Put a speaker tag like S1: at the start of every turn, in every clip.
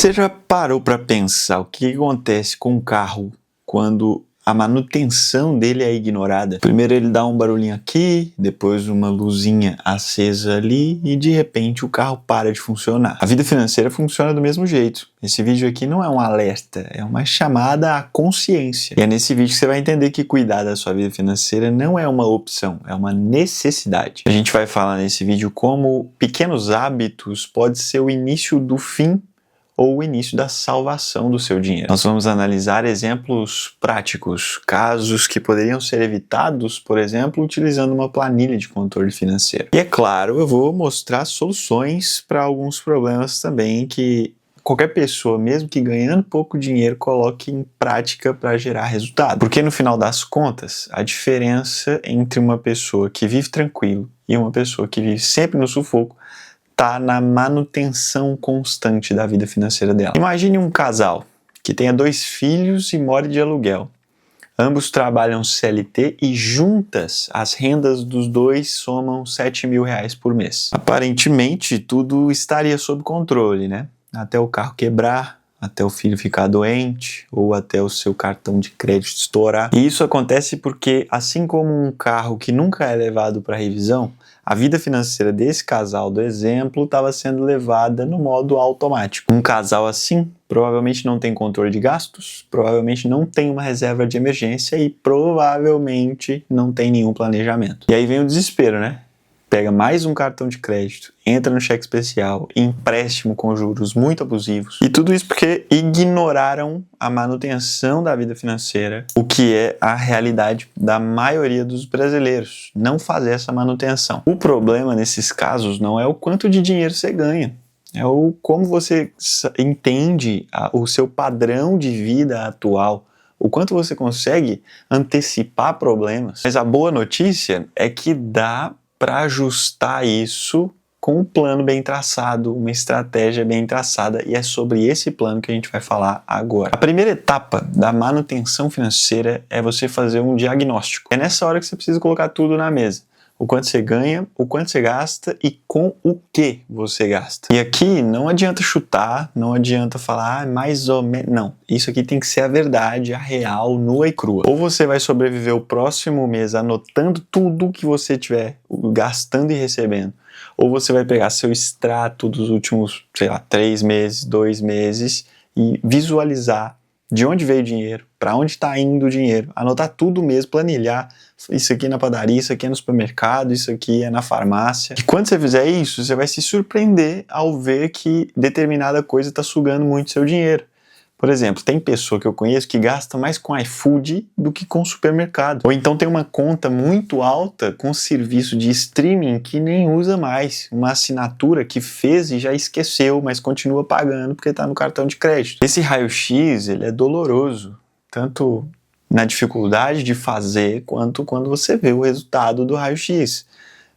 S1: Você já parou para pensar o que acontece com um carro quando a manutenção dele é ignorada? Primeiro ele dá um barulhinho aqui, depois uma luzinha acesa ali e de repente o carro para de funcionar. A vida financeira funciona do mesmo jeito. Esse vídeo aqui não é um alerta, é uma chamada à consciência. E é nesse vídeo que você vai entender que cuidar da sua vida financeira não é uma opção, é uma necessidade. A gente vai falar nesse vídeo como pequenos hábitos podem ser o início do fim ou o início da salvação do seu dinheiro. Nós vamos analisar exemplos práticos, casos que poderiam ser evitados, por exemplo, utilizando uma planilha de controle financeiro. E é claro, eu vou mostrar soluções para alguns problemas também que qualquer pessoa, mesmo que ganhando pouco dinheiro, coloque em prática para gerar resultado. Porque no final das contas, a diferença entre uma pessoa que vive tranquilo e uma pessoa que vive sempre no sufoco está na manutenção constante da vida financeira dela. Imagine um casal que tenha 2 filhos e mora de aluguel. Ambos trabalham CLT e juntas as rendas dos dois somam R$7.000 por mês. Aparentemente tudo estaria sob controle, né? Até o carro quebrar, até o filho ficar doente ou até o seu cartão de crédito estourar. E isso acontece porque, assim como um carro que nunca é levado para revisão, a vida financeira desse casal do exemplo estava sendo levada no modo automático. Um casal assim provavelmente não tem controle de gastos, provavelmente não tem uma reserva de emergência e provavelmente não tem nenhum planejamento. E aí vem o desespero, né? Pega mais um cartão de crédito, entra no cheque especial, empréstimo com juros muito abusivos. E tudo isso porque ignoraram a manutenção da vida financeira, o que é a realidade da maioria dos brasileiros, não fazer essa manutenção. O problema nesses casos não é o quanto de dinheiro você ganha, é o como você entende o seu padrão de vida atual, o quanto você consegue antecipar problemas. Mas a boa notícia é que dá para ajustar isso com um plano bem traçado, uma estratégia bem traçada, e é sobre esse plano que a gente vai falar agora. A primeira etapa da manutenção financeira é você fazer um diagnóstico. É nessa hora que você precisa colocar tudo na mesa. O quanto você ganha, o quanto você gasta e com o que você gasta. E aqui não adianta chutar, não adianta falar mais ou menos. Não, isso aqui tem que ser a verdade, a real, nua e crua. Ou você vai sobreviver o próximo mês anotando tudo que você estiver gastando e recebendo, ou você vai pegar seu extrato dos últimos, 3 meses, 2 meses e visualizar de onde veio o dinheiro, para onde está indo o dinheiro, anotar tudo mesmo, planilhar, isso aqui é na padaria, isso aqui é no supermercado, isso aqui é na farmácia. E quando você fizer isso, você vai se surpreender ao ver que determinada coisa está sugando muito seu dinheiro. Por exemplo, tem pessoa que eu conheço que gasta mais com iFood do que com supermercado. Ou então tem uma conta muito alta com serviço de streaming que nem usa mais. Uma assinatura que fez e já esqueceu, mas continua pagando porque está no cartão de crédito. Esse raio-x, ele é doloroso, tanto na dificuldade de fazer, quanto quando você vê o resultado do raio-x.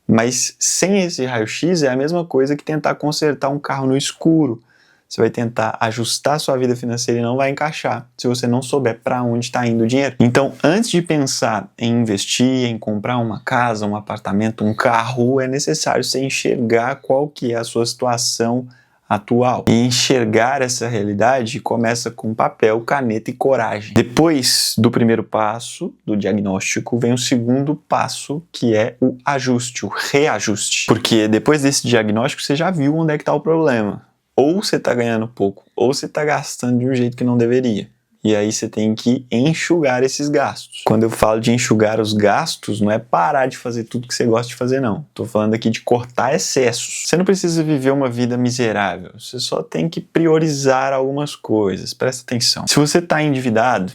S1: Mas sem esse raio-x é a mesma coisa que tentar consertar um carro no escuro. Você vai tentar ajustar a sua vida financeira e não vai encaixar se você não souber para onde está indo o dinheiro. Então, antes de pensar em investir, em comprar uma casa, um apartamento, um carro, é necessário você enxergar qual que é a sua situação atual. E enxergar essa realidade começa com papel, caneta e coragem. Depois do primeiro passo, do diagnóstico, vem o segundo passo, que é o ajuste, o reajuste. Porque depois desse diagnóstico, você já viu onde é que está o problema. Ou você está ganhando pouco, ou você está gastando de um jeito que não deveria. E aí você tem que enxugar esses gastos. Quando eu falo de enxugar os gastos, não é parar de fazer tudo que você gosta de fazer, não. Estou falando aqui de cortar excessos. Você não precisa viver uma vida miserável. Você só tem que priorizar algumas coisas. Presta atenção. Se você está endividado,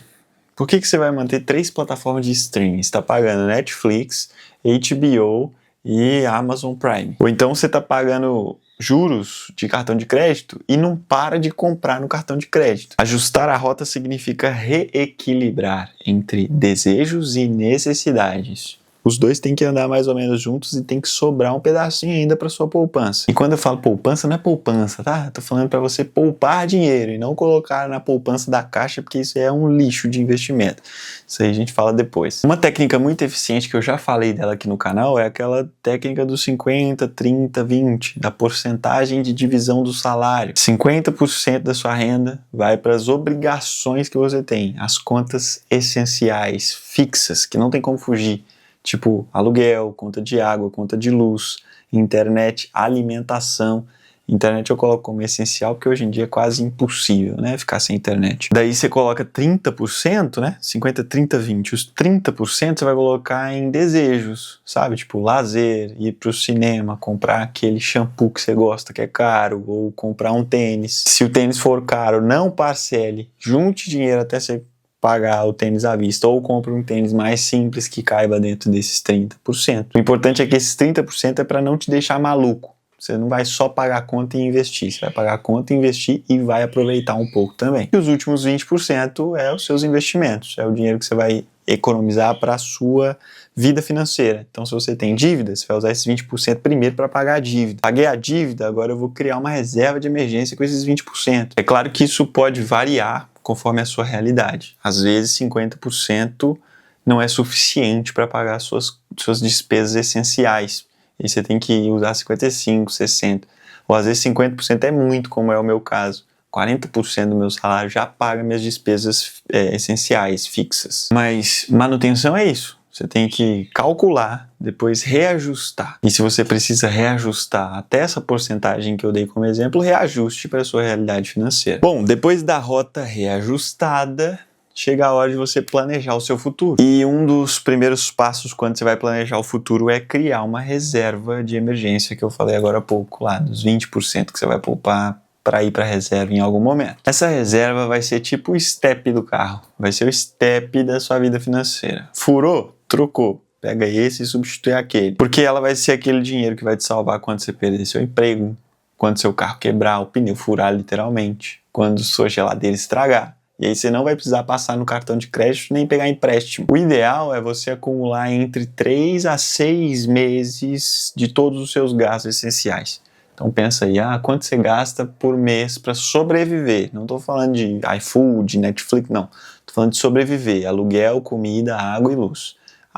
S1: por que você vai manter 3 plataformas de streaming? Você está pagando Netflix, HBO e Amazon Prime. Ou então você está pagando juros de cartão de crédito e não para de comprar no cartão de crédito. Ajustar a rota significa reequilibrar entre desejos e necessidades. Os dois têm que andar mais ou menos juntos e tem que sobrar um pedacinho ainda para sua poupança. E quando eu falo poupança, não é poupança, tá? Eu tô falando para você poupar dinheiro e não colocar na poupança da Caixa, porque isso é um lixo de investimento. Isso aí a gente fala depois. Uma técnica muito eficiente que eu já falei dela aqui no canal é aquela técnica do 50, 30, 20, da porcentagem de divisão do salário. 50% da sua renda vai para as obrigações que você tem, as contas essenciais, fixas, que não tem como fugir. Tipo aluguel, conta de água, conta de luz, internet, alimentação. Internet eu coloco como essencial porque hoje em dia é quase impossível, né, ficar sem internet. Daí você coloca 30%, né, 50, 30, 20. Os 30% você vai colocar em desejos, sabe? Tipo lazer, ir pro cinema, comprar aquele shampoo que você gosta que é caro, ou comprar um tênis. Se o tênis for caro, não parcele, junte dinheiro até você pagar o tênis à vista, ou compre um tênis mais simples que caiba dentro desses 30%. O importante é que esses 30% é para não te deixar maluco. Você não vai só pagar a conta e investir, você vai pagar a conta, investir e vai aproveitar um pouco também. E os últimos 20% é os seus investimentos, é o dinheiro que você vai economizar para a sua vida financeira. Então, se você tem dívida, você vai usar esses 20% primeiro para pagar a dívida. Paguei a dívida, agora eu vou criar uma reserva de emergência com esses 20%. É claro que isso pode variar conforme a sua realidade. Às vezes 50% não é suficiente para pagar suas despesas essenciais. E você tem que usar 55%, 60%. Ou às vezes 50% é muito, como é o meu caso. 40% do meu salário já paga minhas despesas essenciais, fixas. Mas manutenção é isso. Você tem que calcular, depois reajustar. E se você precisa reajustar até essa porcentagem que eu dei como exemplo, reajuste para a sua realidade financeira. Bom, depois da rota reajustada, chega a hora de você planejar o seu futuro. E um dos primeiros passos quando você vai planejar o futuro é criar uma reserva de emergência, que eu falei agora há pouco, lá dos 20% que você vai poupar para ir para a reserva em algum momento. Essa reserva vai ser tipo o step do carro, vai ser o step da sua vida financeira. Furou? Trocou. Pega esse e substitui aquele. Porque ela vai ser aquele dinheiro que vai te salvar quando você perder seu emprego, quando seu carro quebrar, o pneu furar literalmente, quando sua geladeira estragar. E aí você não vai precisar passar no cartão de crédito nem pegar empréstimo. O ideal é você acumular entre 3 a 6 meses de todos os seus gastos essenciais. Então pensa aí, quanto você gasta por mês para sobreviver? Não estou falando de iFood, Netflix, não. Estou falando de sobreviver, aluguel, comida, água e luz.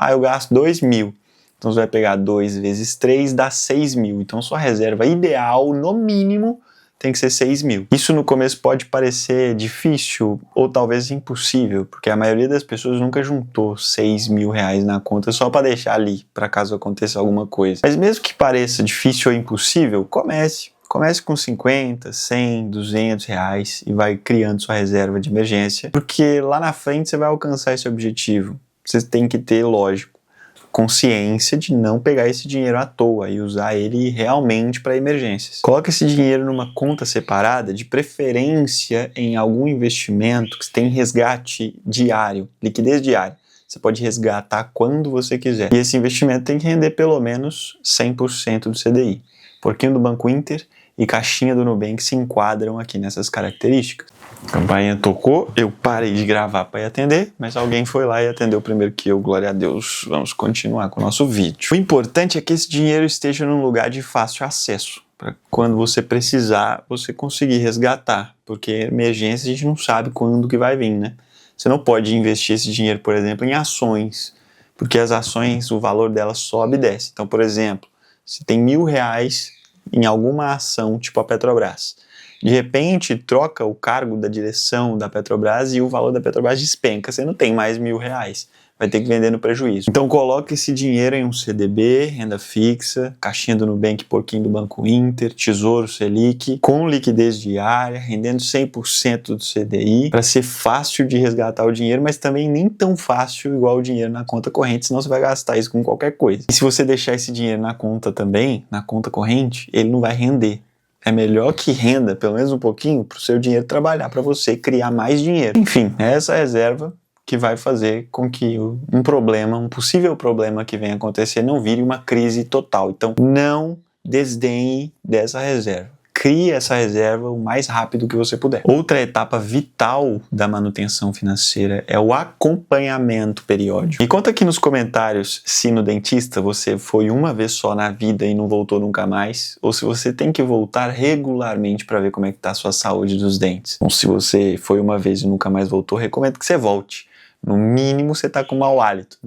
S1: Eu gasto 2.000. Então você vai pegar 2 vezes 3, dá 6.000. Então sua reserva ideal, no mínimo, tem que ser 6.000. Isso no começo pode parecer difícil ou talvez impossível, porque a maioria das pessoas nunca juntou 6.000 reais na conta só para deixar ali, para caso aconteça alguma coisa. Mas mesmo que pareça difícil ou impossível, comece. Comece com 50, 100, 200 reais e vai criando sua reserva de emergência, porque lá na frente você vai alcançar esse objetivo. Você tem que ter, lógico, consciência de não pegar esse dinheiro à toa e usar ele realmente para emergências. Coloque esse dinheiro numa conta separada, de preferência em algum investimento que tem resgate diário, liquidez diária. Você pode resgatar quando você quiser. E esse investimento tem que render pelo menos 100% do CDI. Porquinho do Banco Inter e caixinha do Nubank se enquadram aqui nessas características. A campainha tocou, eu parei de gravar para ir atender, mas alguém foi lá e atendeu primeiro que eu, glória a Deus. Vamos continuar com o nosso vídeo. O importante é que esse dinheiro esteja num lugar de fácil acesso, para quando você precisar, você conseguir resgatar, porque emergência a gente não sabe quando que vai vir, né? Você não pode investir esse dinheiro, por exemplo, em ações, porque as ações, o valor delas sobe e desce. Então, por exemplo, se tem R$1.000 em alguma ação, tipo a Petrobras, de repente troca o cargo da direção da Petrobras e o valor da Petrobras despenca, você não tem mais R$1.000, vai ter que vender no prejuízo. Então coloque esse dinheiro em um CDB, renda fixa, caixinha do Nubank, porquinho do Banco Inter, Tesouro Selic, com liquidez diária, rendendo 100% do CDI, para ser fácil de resgatar o dinheiro, mas também nem tão fácil igual o dinheiro na conta corrente, senão você vai gastar isso com qualquer coisa. E se você deixar esse dinheiro na conta também, na conta corrente, ele não vai render. É melhor que renda pelo menos um pouquinho para o seu dinheiro trabalhar para você criar mais dinheiro. Enfim, é essa reserva que vai fazer com que um problema, um possível problema que venha acontecer não vire uma crise total. Então não desdenhe dessa reserva. crie essa reserva o mais rápido que você puder. Outra etapa vital da manutenção financeira é o acompanhamento periódico. Me conta aqui nos comentários se no dentista você foi uma vez só na vida e não voltou nunca mais, ou se você tem que voltar regularmente para ver como é que tá a sua saúde dos dentes. Bom, se você foi uma vez e nunca mais voltou, recomendo que você volte. No mínimo você tá com mau hálito.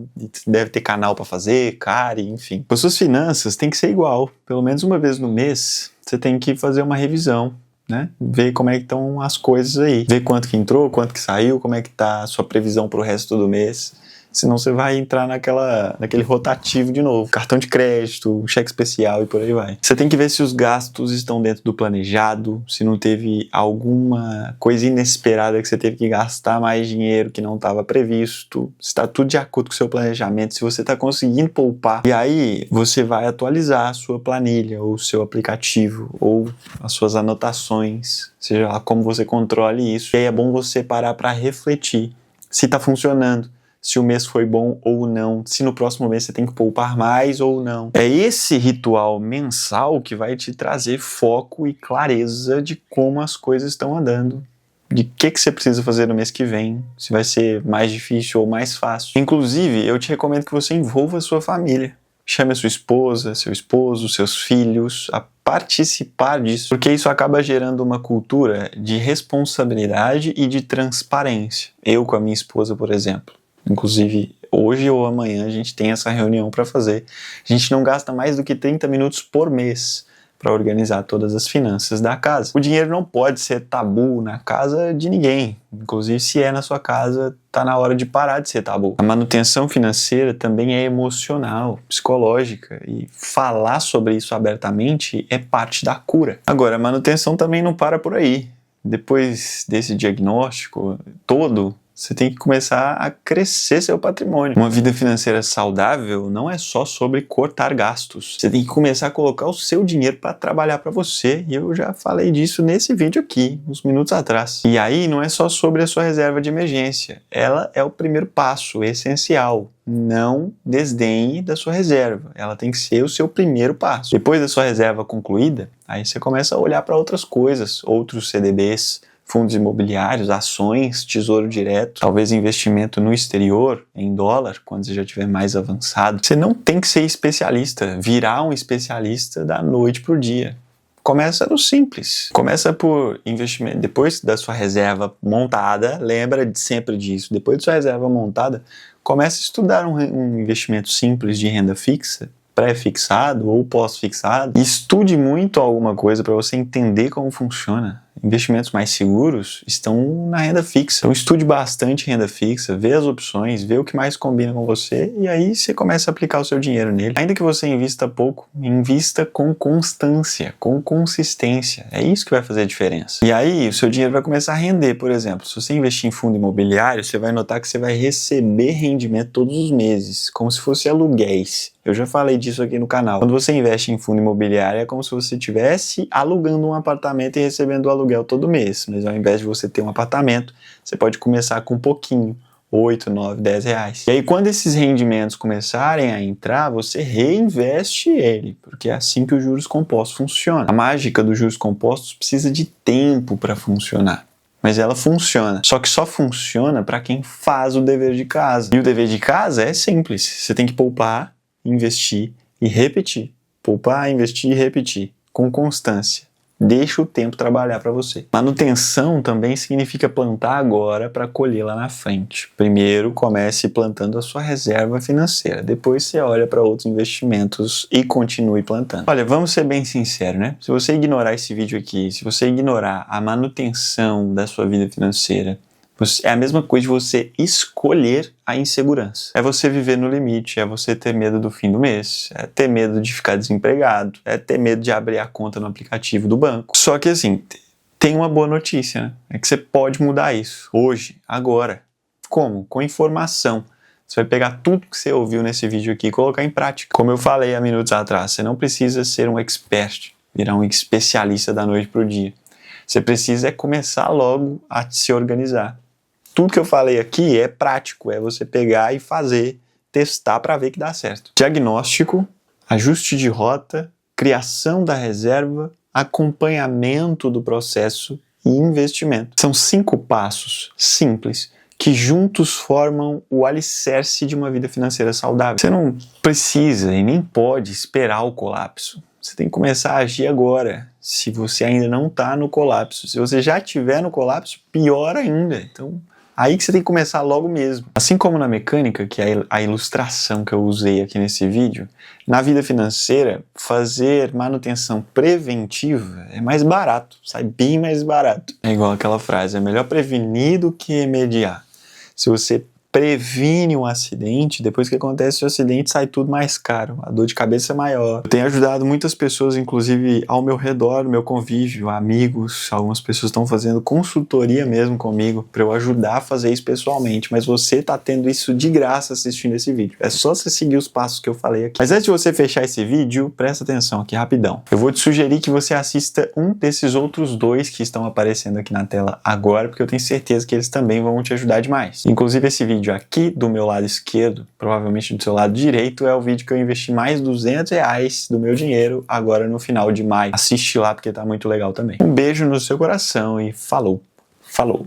S1: Deve ter canal para fazer, cárie, enfim. As suas finanças tem que ser igual. Pelo menos uma vez no mês, você tem que fazer uma revisão, né? Ver como é que estão as coisas aí. Ver quanto que entrou, quanto que saiu, como é que tá a sua previsão pro resto do mês. Senão você vai entrar naquele rotativo de novo. Cartão de crédito, cheque especial e por aí vai. Você tem que ver se os gastos estão dentro do planejado, se não teve alguma coisa inesperada que você teve que gastar mais dinheiro que não estava previsto, se está tudo de acordo com o seu planejamento, se você está conseguindo poupar. E aí você vai atualizar a sua planilha, ou o seu aplicativo, ou as suas anotações, seja lá como você controle isso. E aí é bom você parar para refletir se está funcionando, se o mês foi bom ou não, se no próximo mês você tem que poupar mais ou não. É esse ritual mensal que vai te trazer foco e clareza de como as coisas estão andando, de que você precisa fazer no mês que vem, se vai ser mais difícil ou mais fácil. Inclusive, eu te recomendo que você envolva a sua família. Chame a sua esposa, seu esposo, seus filhos a participar disso, porque isso acaba gerando uma cultura de responsabilidade e de transparência. Eu com a minha esposa, por exemplo. Inclusive, hoje ou amanhã a gente tem essa reunião para fazer. A gente não gasta mais do que 30 minutos por mês para organizar todas as finanças da casa. O dinheiro não pode ser tabu na casa de ninguém. Inclusive, se é na sua casa, tá na hora de parar de ser tabu. A manutenção financeira também é emocional, psicológica, e falar sobre isso abertamente é parte da cura. Agora, a manutenção também não para por aí. Depois desse diagnóstico todo, você tem que começar a crescer seu patrimônio. Uma vida financeira saudável não é só sobre cortar gastos. Você tem que começar a colocar o seu dinheiro para trabalhar para você. E eu já falei disso nesse vídeo aqui, uns minutos atrás. E aí não é só sobre a sua reserva de emergência. Ela é o primeiro passo, essencial. Não desdenhe da sua reserva. Ela tem que ser o seu primeiro passo. Depois da sua reserva concluída, aí você começa a olhar para outras coisas, outros CDBs, fundos imobiliários, ações, tesouro direto, talvez investimento no exterior, em dólar, quando você já estiver mais avançado. Você não tem que ser especialista, virar um especialista da noite para o dia. Começa no simples. Começa por investimento. Depois da sua reserva montada, lembra sempre disso. Depois da sua reserva montada, comece a estudar um investimento simples de renda fixa, pré-fixado ou pós-fixado. Estude muito alguma coisa para você entender como funciona. Investimentos mais seguros estão na renda fixa. Então estude bastante renda fixa, vê as opções, vê o que mais combina com você e aí você começa a aplicar o seu dinheiro nele. Ainda que você invista pouco, invista com constância, com consistência. É isso que vai fazer a diferença. E aí o seu dinheiro vai começar a render, por exemplo. Se você investir em fundo imobiliário, você vai notar que você vai receber rendimento todos os meses, como se fosse aluguéis. Eu já falei disso aqui no canal. Quando você investe em fundo imobiliário, é como se você estivesse alugando um apartamento e recebendo o aluguel todo mês. Mas ao invés de você ter um apartamento, você pode começar com um pouquinho, 8, 9, 10 reais. E aí quando esses rendimentos começarem a entrar, você reinveste ele, porque é assim que os juros compostos funcionam. A mágica dos juros compostos precisa de tempo para funcionar. Mas ela funciona. Só que só funciona para quem faz o dever de casa. E o dever de casa é simples. Você tem que poupar, investir e repetir. Poupar, investir e repetir. Com constância. Deixa o tempo trabalhar para você. Manutenção também significa plantar agora para colher lá na frente. Primeiro, comece plantando a sua reserva financeira. Depois você olha para outros investimentos e continue plantando. Olha, vamos ser bem sinceros, né? Se você ignorar esse vídeo aqui, se você ignorar a manutenção da sua vida financeira, é a mesma coisa de você escolher a insegurança. É você viver no limite, é você ter medo do fim do mês, é ter medo de ficar desempregado, é ter medo de abrir a conta no aplicativo do banco. Só que assim, tem uma boa notícia, né? É que você pode mudar isso, hoje, agora. Como? Com informação. Você vai pegar tudo que você ouviu nesse vídeo aqui e colocar em prática. Como eu falei há minutos atrás, você não precisa ser um expert, virar um especialista da noite para o dia. Você precisa começar logo a se organizar. Tudo que eu falei aqui é prático, é você pegar e fazer, testar para ver que dá certo. Diagnóstico, ajuste de rota, criação da reserva acompanhamento do processo e investimento. São 5 passos simples que juntos formam o alicerce de uma vida financeira saudável. Você não precisa e nem pode esperar o colapso. Você tem que começar a agir agora, se você ainda não está no colapso. Se você já estiver no colapso, pior ainda. Então, aí que você tem que começar logo mesmo. Assim como na mecânica, que é a ilustração que eu usei aqui nesse vídeo, na vida financeira, fazer manutenção preventiva é mais barato, sai bem mais barato. É igual aquela frase, é melhor prevenir do que remediar. Se você previne um acidente, depois que acontece o acidente sai tudo mais caro, a dor de cabeça é maior. Eu tenho ajudado muitas pessoas, inclusive ao meu redor, no meu convívio, amigos, algumas pessoas estão fazendo consultoria mesmo comigo para eu ajudar a fazer isso pessoalmente, mas você está tendo isso de graça assistindo esse vídeo. É só você seguir os passos que eu falei aqui. Mas antes de você fechar esse vídeo, presta atenção aqui rapidão. Eu vou te sugerir que você assista um desses outros 2 que estão aparecendo aqui na tela agora, porque eu tenho certeza que eles também vão te ajudar demais. Inclusive esse vídeo aqui do meu lado esquerdo, provavelmente do seu lado direito, é o vídeo que eu investi mais R$200 do meu dinheiro agora no final de maio. Assiste lá porque tá muito legal também. Um beijo no seu coração e falou! Falou!